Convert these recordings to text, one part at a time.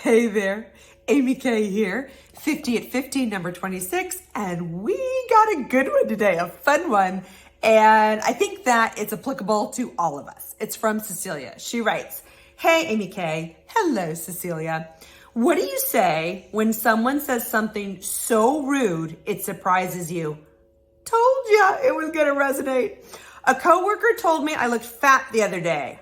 Hey there, AmyK here, 50 at 50, number 26, and we got a good one today, a fun one, and I think that it's applicable to all of us. It's from Cecilia. She writes, "Hey AmyK, hello Cecilia. What do you say when someone says something so rude it surprises you?" Told ya it was gonna resonate. "A coworker told me I looked fat the other day."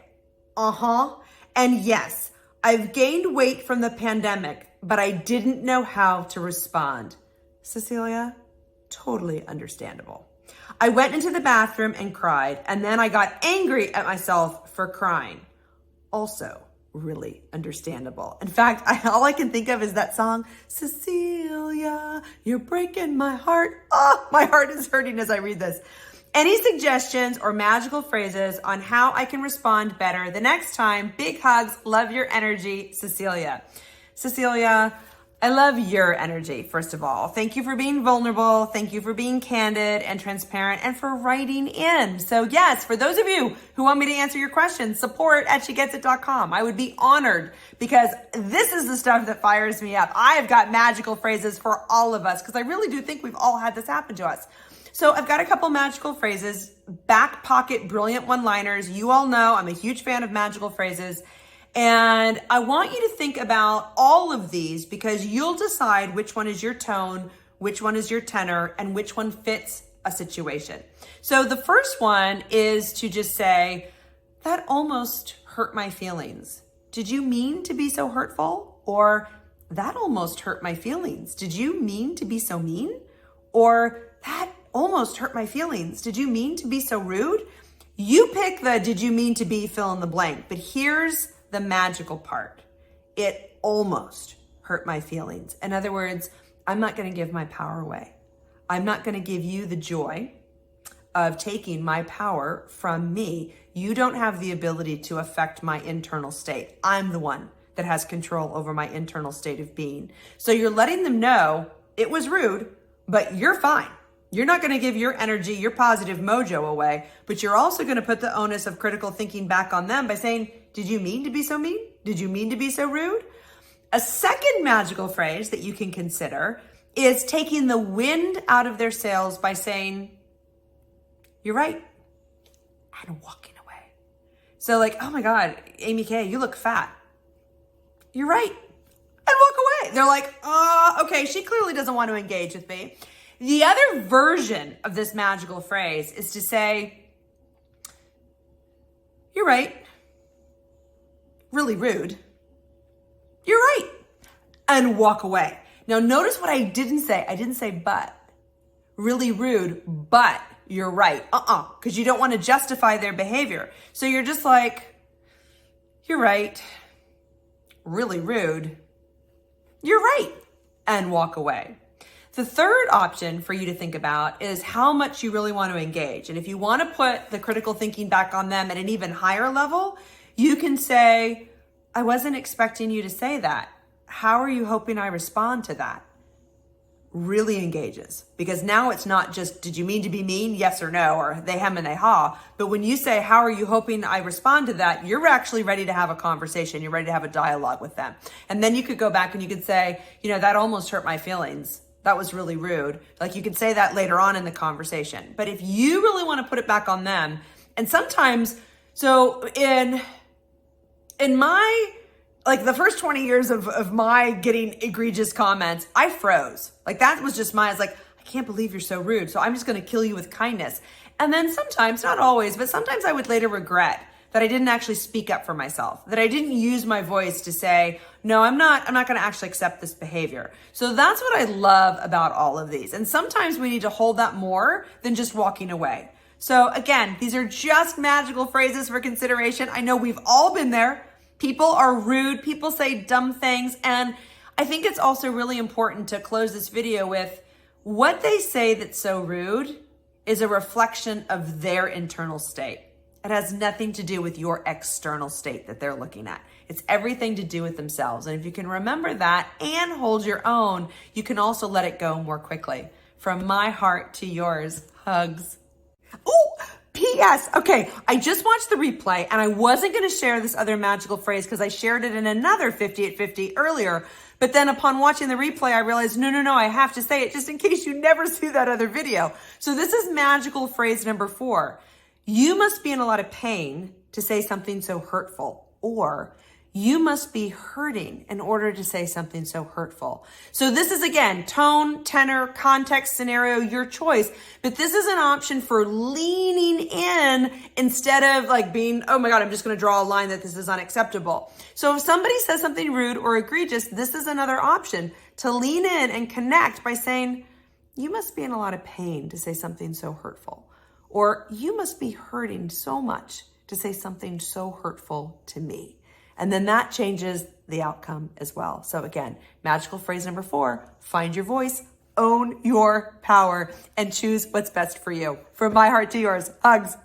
And yes, I've gained weight from the pandemic, but I didn't know how to respond. Cecilia, totally understandable. I went into the bathroom and cried, and then I got angry at myself for crying. Also really understandable. In fact, all I can think of is that song, "Cecilia, you're breaking my heart." Oh, my heart is hurting as I read this. Any suggestions or magical phrases on how I can respond better the next time? Big hugs. Love your energy, Cecilia. Cecilia, I love your energy, first of all. Thank you for being vulnerable. Thank you for being candid and transparent and for writing in. So yes, for those of you who want me to answer your questions, support@shegetsit.com. I would be honored because this is the stuff that fires me up. I have got magical phrases for all of us because I really do think we've all had this happen to us. So I've got a couple magical phrases, back pocket, brilliant one-liners. You all know I'm a huge fan of magical phrases. And I want you to think about all of these because you'll decide which one is your tone, which one is your tenor, and which one fits a situation. So the first one is to just say, "That almost hurt my feelings. Did you mean to be so hurtful?" Or, "That almost hurt my feelings. Did you mean to be so mean?" Or, "That almost hurt my feelings. Did you mean to be so rude?" You pick the "did you mean to be" fill in the blank, but here's the magical part. It almost hurt my feelings. In other words, I'm not going to give my power away. I'm not going to give you the joy of taking my power from me. You don't have the ability to affect my internal state. I'm the one that has control over my internal state of being. So you're letting them know it was rude, but you're fine. You're not going to give your energy, your positive mojo away, but you're also going to put the onus of critical thinking back on them by saying, "Did you mean to be so mean? Did you mean to be so rude?" A second magical phrase that you can consider is taking the wind out of their sails by saying, "You're right," and walking away. So like, "Oh my God, AmyK, you look fat." "You're right," and walk away. They're like, okay, she clearly doesn't want to engage with me. The other version of this magical phrase is to say, "You're right. Really rude. You're right," and walk away. Now notice what I didn't say. I didn't say "but." Really rude, but you're right. Because you don't want to justify their behavior. So you're just like, "You're right. Really rude. You're right," and walk away. The third option for you to think about is how much you really want to engage. And if you want to put the critical thinking back on them at an even higher level, you can say, "I wasn't expecting you to say that. How are you hoping I respond to that?" Really engages because now it's not just, "Did you mean to be mean? Yes or no," or "they hem and they haw." But when you say, "How are you hoping I respond to that?" you're actually ready to have a conversation. You're ready to have a dialogue with them. And then you could go back and you could say, "That almost hurt my feelings. That was really rude." Like you could say that later on in the conversation. But if you really want to put it back on them, and sometimes, so in my, like the first 20 years of my getting egregious comments, I froze. Like that was just I was like, "I can't believe you're so rude. So I'm just going to kill you with kindness." And then sometimes, not always, but sometimes I would later regret that I didn't actually speak up for myself, that I didn't use my voice to say, "No, I'm not going to actually accept this behavior." So that's what I love about all of these. And sometimes we need to hold that more than just walking away. So again, these are just magical phrases for consideration. I know we've all been there. People are rude. People say dumb things. And I think it's also really important to close this video with what they say that's so rude is a reflection of their internal state. It has nothing to do with your external state that they're looking at. It's everything to do with themselves. And if you can remember that and hold your own, you can also let it go more quickly. From my heart to yours, hugs. Oh, yes. Okay, I just watched the replay and I wasn't going to share this other magical phrase because I shared it in another 50 at 50 earlier. But then upon watching the replay, I realized, no, I have to say it just in case you never see that other video. So this is magical phrase number 4. You must be in a lot of pain to say something so hurtful, or you must be hurting in order to say something so hurtful. So this is, again, tone, tenor, context, scenario, your choice. But this is an option for leaning in instead of like being, oh my God, I'm just going to draw a line that this is unacceptable. So if somebody says something rude or egregious, this is another option to lean in and connect by saying, you must be in a lot of pain to say something so hurtful. Or you must be hurting so much to say something so hurtful to me. And then that changes the outcome as well. So again, magical phrase number 4, find your voice, own your power, and choose what's best for you. From my heart to yours, hugs.